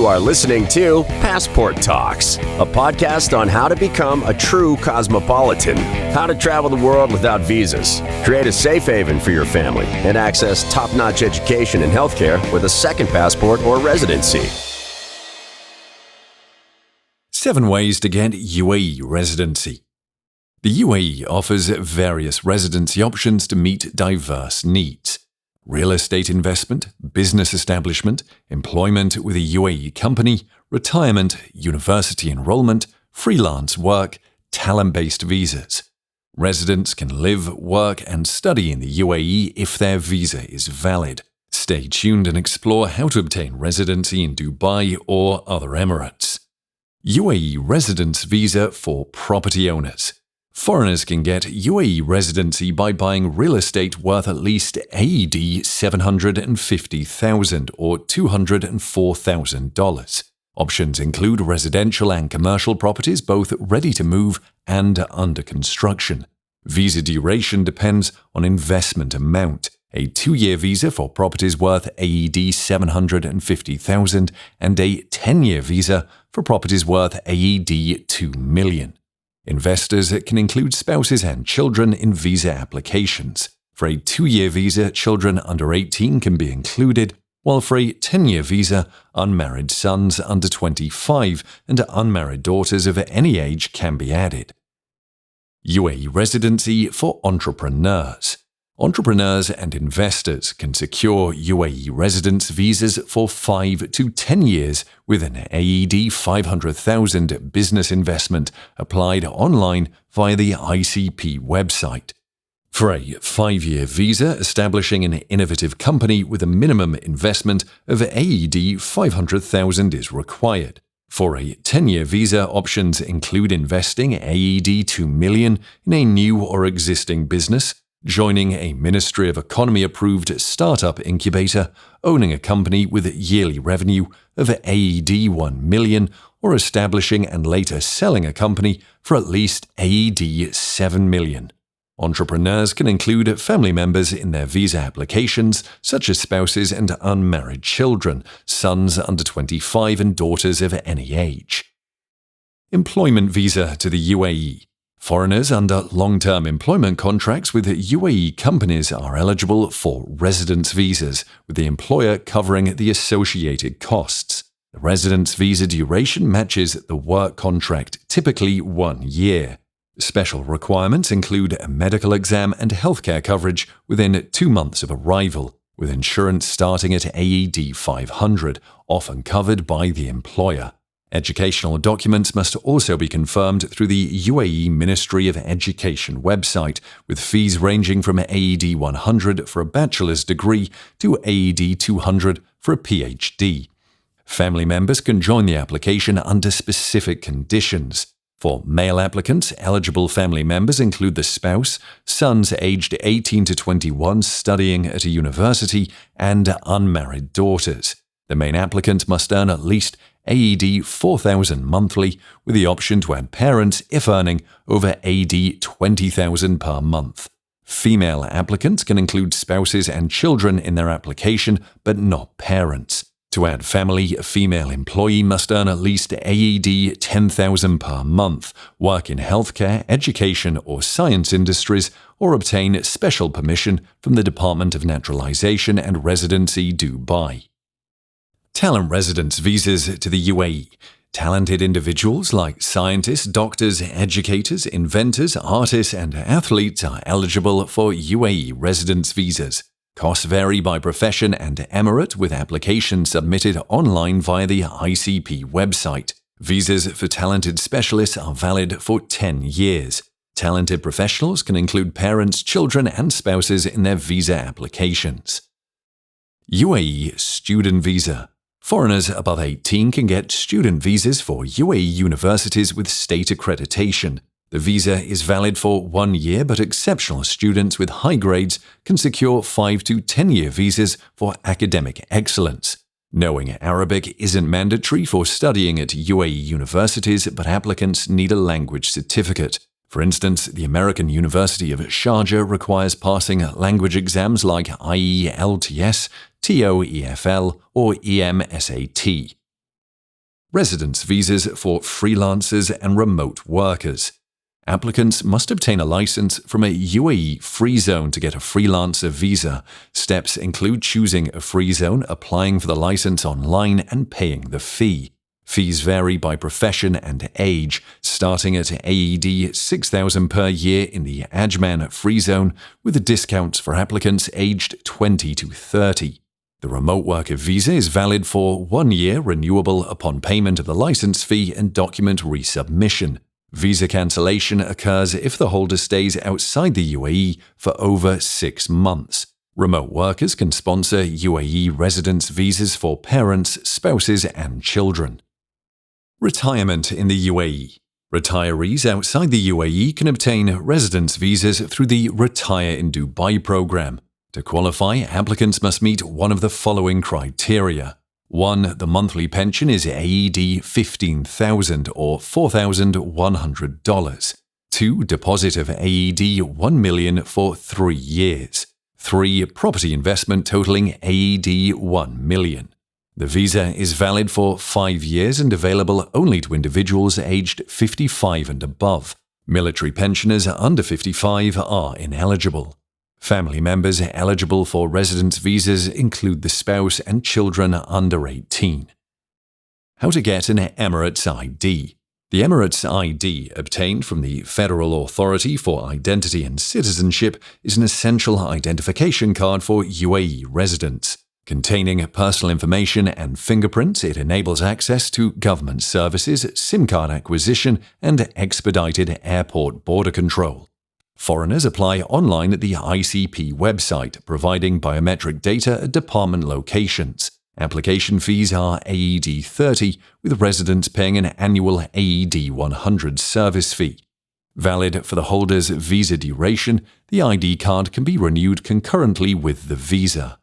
You are listening to Passport Talks, a podcast on how to become a true cosmopolitan, how to travel the world without visas, create a safe haven for your family, and access top-notch education and healthcare with a second passport or residency. 7 ways to get UAE residency. The UAE offers various residency options to meet diverse needs. Real estate investment, business establishment, employment with a UAE company, retirement, university enrollment, freelance work, talent-based visas. Residents can live, work, and study in the UAE if their visa is valid. Stay tuned and explore how to obtain residency in Dubai or other Emirates. UAE residence visa for property owners. Foreigners can get UAE residency by buying real estate worth at least AED 750,000 or $204,000. Options include residential and commercial properties, both ready to move and under construction. Visa duration depends on investment amount. A 2-year visa for properties worth AED 750,000 and a 10-year visa for properties worth AED 2 million. Investors can include spouses and children in visa applications. For a 2-year visa, children under 18 can be included, while for a 10-year visa, unmarried sons under 25 and unmarried daughters of any age can be added. UAE residency for entrepreneurs. Entrepreneurs and investors can secure UAE residence visas for 5 to 10 years with an AED 500,000 business investment applied online via the ICP website. For a 5-year visa, establishing an innovative company with a minimum investment of AED 500,000 is required. For a 10-year visa, options include investing AED 2 million in a new or existing business, joining a Ministry of Economy-approved startup incubator, owning a company with yearly revenue of AED 1 million, or establishing and later selling a company for at least AED 7 million. Entrepreneurs can include family members in their visa applications, such as spouses and unmarried children, sons under 25 and daughters of any age. Employment visa to the UAE. Foreigners under long-term employment contracts with UAE companies are eligible for residence visas, with the employer covering the associated costs. The residence visa duration matches the work contract, typically 1 year. Special requirements include a medical exam and healthcare coverage within 2 months of arrival, with insurance starting at AED 500, often covered by the employer. Educational documents must also be confirmed through the UAE Ministry of Education website, with fees ranging from AED 100 for a bachelor's degree to AED 200 for a PhD. Family members can join the application under specific conditions. For male applicants, eligible family members include the spouse, sons aged 18 to 21 studying at a university, and unmarried daughters. The main applicant must earn at least AED 4,000 monthly, with the option to add parents if earning over AED 20,000 per month. Female applicants can include spouses and children in their application, but not parents. To add family, a female employee must earn at least AED 10,000 per month, work in healthcare, education, or science industries, or obtain special permission from the Department of Naturalization and Residency, Dubai. Talent residence visas to the UAE. Talented individuals like scientists, doctors, educators, inventors, artists, and athletes are eligible for UAE residence visas. Costs vary by profession and emirate, with applications submitted online via the ICP website. Visas for talented specialists are valid for 10 years. Talented professionals can include parents, children, and spouses in their visa applications. UAE student visa. Foreigners above 18 can get student visas for UAE universities with state accreditation. The visa is valid for 1 year, but exceptional students with high grades can secure 5 to 10-year visas for academic excellence. Knowing Arabic isn't mandatory for studying at UAE universities, but applicants need a language certificate. For instance, the American University of Sharjah requires passing language exams like IELTS, TOEFL, or EMSAT. residence visas for freelancers and remote workers. Applicants must obtain a license from a UAE free zone to get a freelancer visa. Steps include choosing a free zone, applying for the license online, and paying the fee. Fees vary by profession and age, starting at AED 6,000 per year in the Ajman free zone, with discounts for applicants aged 20 to 30. The remote worker visa is valid for 1 year, renewable upon payment of the license fee and document resubmission. Visa cancellation occurs if the holder stays outside the UAE for over 6 months. Remote workers can sponsor UAE residence visas for parents, spouses, and children. Retirement in the UAE. Retirees outside the UAE can obtain residence visas through the Retire in Dubai program. To qualify, applicants must meet one of the following criteria. 1. The monthly pension is AED 15,000 or $4,100. 2. Deposit of AED 1 million for 3 years. 3. Property investment totaling AED 1 million. The visa is valid for 5 years and available only to individuals aged 55 and above. Military pensioners under 55 are ineligible. Family members eligible for residence visas include the spouse and children under 18. How to get an Emirates ID. The Emirates ID, obtained from the Federal Authority for Identity and Citizenship, is an essential identification card for UAE residents. Containing personal information and fingerprints, it enables access to government services, SIM card acquisition, and expedited airport border control. Foreigners apply online at the ICP website, providing biometric data at department locations. Application fees are AED 30, with residents paying an annual AED 100 service fee. Valid for the holder's visa duration, the ID card can be renewed concurrently with the visa.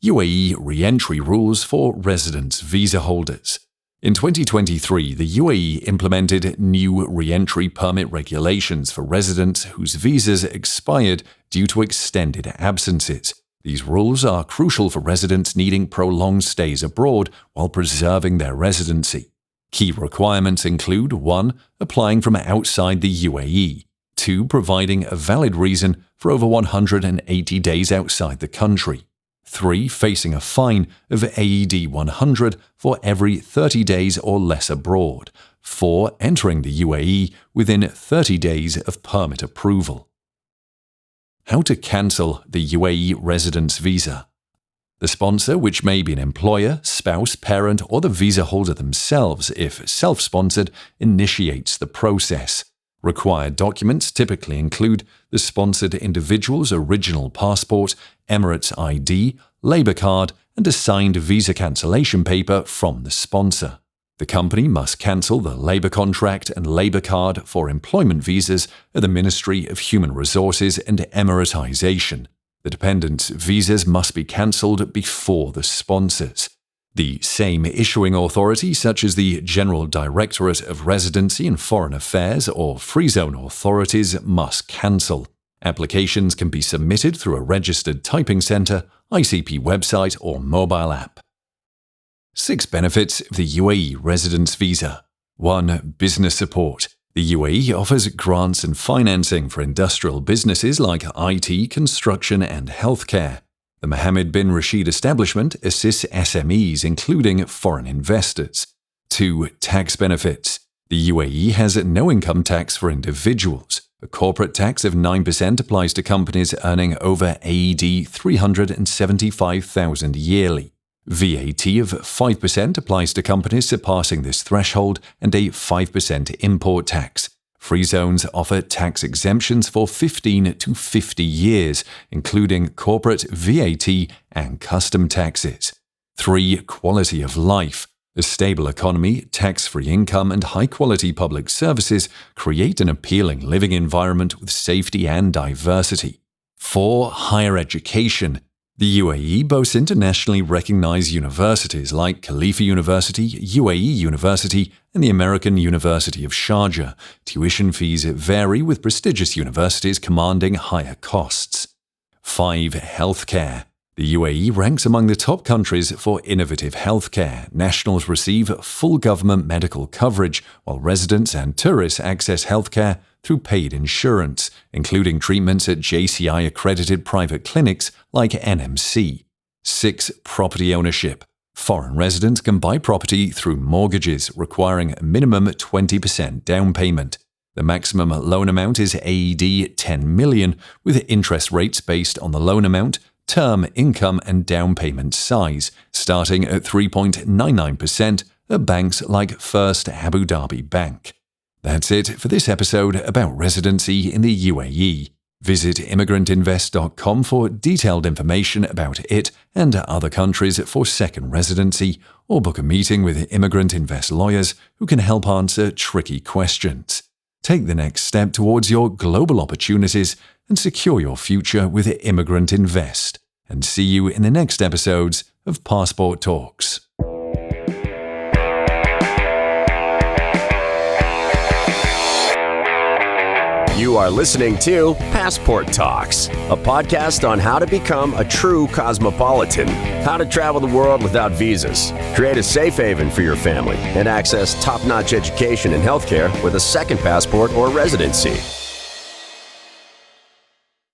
UAE re-entry rules for residence visa holders. In 2023, the UAE implemented new re-entry permit regulations for residents whose visas expired due to extended absences. These rules are crucial for residents needing prolonged stays abroad while preserving their residency. Key requirements include 1. Applying from outside the UAE, 2. Providing a valid reason for over 180 days outside the country, 3. Facing a fine of AED 100 for every 30 days or less abroad. 4. Entering the UAE within 30 days of permit approval. How to cancel the UAE residence visa. The sponsor, which may be an employer, spouse, parent, or the visa holder themselves, if self-sponsored, initiates the process. Required documents typically include the sponsored individual's original passport, Emirates ID, Labour card, and a signed visa cancellation paper from the sponsor. The company must cancel the Labour contract and Labour card for employment visas at the Ministry of Human Resources and Emiratization. The dependents' visas must be cancelled before the sponsors. The same issuing authority, such as the General Directorate of Residency and Foreign Affairs or Free Zone authorities, must cancel. Applications can be submitted through a registered typing centre, ICP website, or mobile app. 6 benefits of the UAE residence visa. 1. Business support. The UAE offers grants and financing for industrial businesses like IT, construction, and healthcare. The Mohammed bin Rashid establishment assists SMEs, including foreign investors. 2. Tax benefits. The UAE has no income tax for individuals. A corporate tax of 9% applies to companies earning over AED 375,000 yearly. VAT of 5% applies to companies surpassing this threshold, and a 5% import tax. Free zones offer tax exemptions for 15 to 50 years, including corporate VAT and custom taxes. 3. Quality of life. A stable economy, tax-free income, and high-quality public services create an appealing living environment with safety and diversity. 4. Higher education. The UAE boasts internationally recognized universities like Khalifa University, UAE University, and the American University of Sharjah. Tuition fees vary, with prestigious universities commanding higher costs. 5. Healthcare. The UAE ranks among the top countries for innovative healthcare. Nationals receive full government medical coverage, while residents and tourists access healthcare through paid insurance, including treatments at JCI-accredited private clinics like NMC. 6. Property ownership. Foreign residents can buy property through mortgages, requiring a minimum 20% down payment. The maximum loan amount is AED 10 million, with interest rates based on the loan amount, term, income, and down payment size, starting at 3.99% at banks like First Abu Dhabi Bank. That's it for this episode about residency in the UAE. Visit immigrantinvest.com for detailed information about it and other countries for second residency, or book a meeting with Immigrant Invest lawyers who can help answer tricky questions. Take the next step towards your global opportunities and secure your future with Immigrant Invest. And see you in the next episodes of Passport Talks. You are listening to Passport Talks, a podcast on how to become a true cosmopolitan, how to travel the world without visas, create a safe haven for your family, and access top-notch education and healthcare with a second passport or residency.